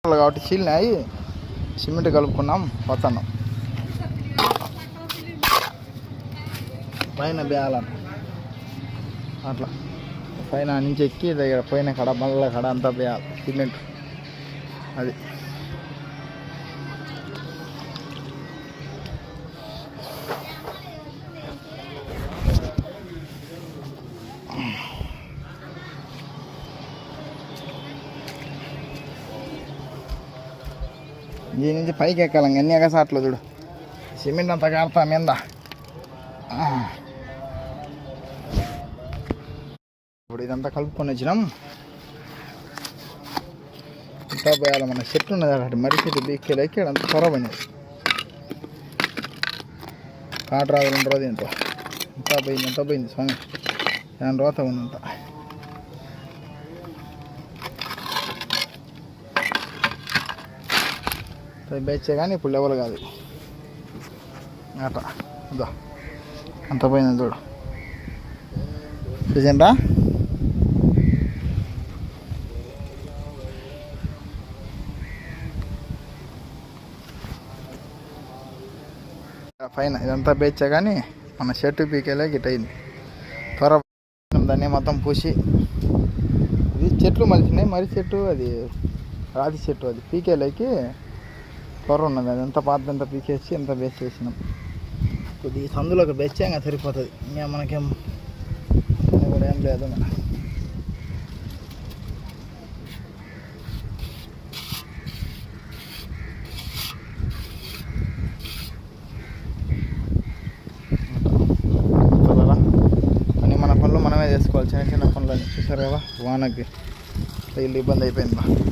కాబట్టి చీలినాయి సిమెంట్ కలుపుకున్నాం పోతున్నాం పైన బేయాల అట్లా పైన నుంచి ఎక్కి దగ్గర పైన కడ మళ్ళీ కడ అంతా బేయాలి సిమెంట్ అది దీని నుంచి పైకి ఎక్కాలి అన్నీ ఎగసాట్లు చూడు సిమెంట్ అంతా కారుతా మీద ఇప్పుడు ఇదంతా కలుపుకొని వచ్చినాం ఇంకా పోయాలి మన చెట్టు ఉన్నది అక్కడ మర్రి చెట్టు బీక్కేలు ఎక్కి అంత ఖరాబ్ అయినది కాటు రాదు 2 రోజులు ఎంత పోయింది స్వామి దాని రోత ఉందంత బేచే కానీ ఇప్పుడు లెవెల్ కాదు అట ఇదో అంత పోయింది చూడు చూసిండ్రా పైన ఇదంతా బేచే కానీ మన షర్టు పీకేలే గిట్ అయింది త్వర దాన్ని మొత్తం పూసి ఇది చెట్లు మలిచినాయి మర్రి చెట్టు అది రాతి చెట్టు అది పీకేలేకి త్వర ఉన్నది అదంతా పాతంతా పీకేసి ఎంత బేస్ చేసినాం కొద్దిగా సందులోకి బెచ్చే ఇంకా సరిపోతుంది ఇంకా మనకేం కూడా ఏం లేదు అని మన పనులు మనమే చేసుకోవాలి చిన్న చిన్న పనులని చూసారు కదా వానకి ఇల్లు ఇబ్బంది అయిపోయింది బా